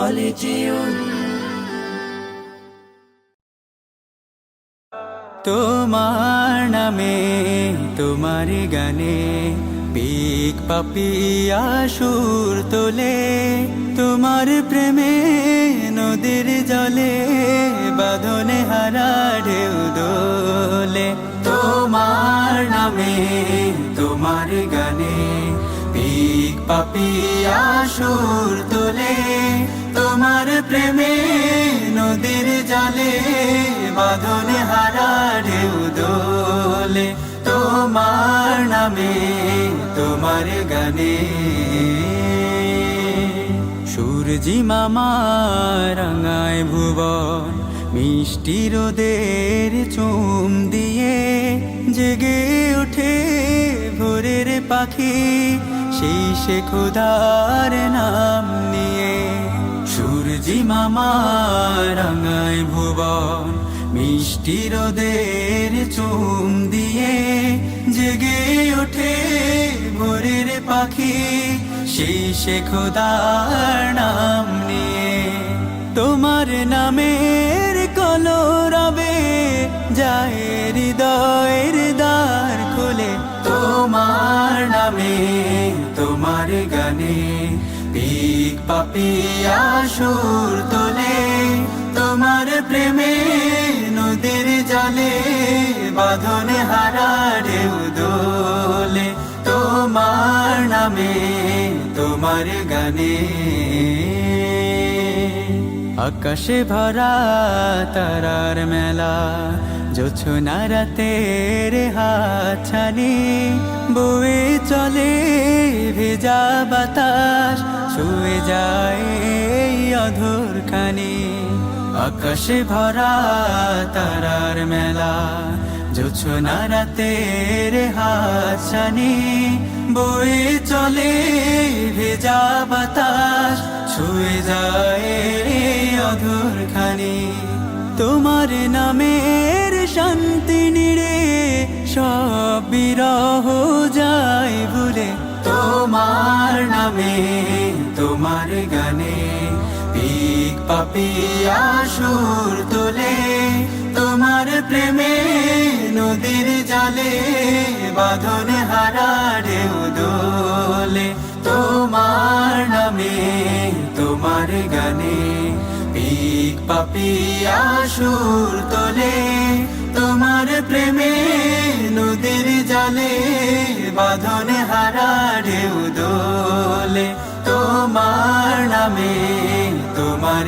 পলিটিউন। তোমার নামে তোমার গানে পিক পাপিয়া সুর তোলে, তোমার প্রেমে নদীর জলে বাঁধনে হারা ঢেউ দোলে। তোমার নামে তোমার গানে পিক পাপিয়া সুর তোলে, তোমার প্রেমে নদীর জলে বাঁধনে হারা ঢেউ দোলে। তোমার নামে তোমার গানে সূর্যি মামা রাঙায় ভুবন, মিষ্টি রোদের চুম দিয়ে জেগে ওঠে ভোরের পাখি সেই সে খোদার নাম নিয়ে। সূর্যি মামা রাঙায় ভুবন, মিষ্টি রোদের চুম দিয়ে জেগে ওঠে ভোরের পাখি সেই সে খোদার নাম নিয়ে। তোমার নামের কলরবে যায় হৃদয়ের দ্বার খুলে, তোমার নামে তোমার গানে পিক পাপিয়া সুর তোলে, তোমার প্রেমে নদীর জলে বাঁধনে হারা ঢেউ দোলে। তোমার নামে তোমার গানে আকাশে ভরা তারার মেলা, জোছনা রাতের হাতছানি বয়ে চলে ভেজা বাতাস ছুঁয়ে যায় এই অধর খানি। আকাশে ভরা তারার মেলা, জোছনা রাতের হাতছানি বয়ে চলে ভেজা বাতাস ছুঁয়ে যায় অধর খানি। তোমার নামের শান্তি নিড়ে সব বিরহ যায় ভুলে, তোমার নামে তোমার গানে পিক পাপিয়া সুর তোলে, তোমার প্রেমে নদীর জলে বাঁধনে হারা ঢেউ দোলে। তোমার নামে তোমার গানে পিক পাপিয়া সুর তোলে, তোমার প্রেমে নদীর জলে বাঁধনে হারা ঢেউ দোলে। তোমার নামে তোমার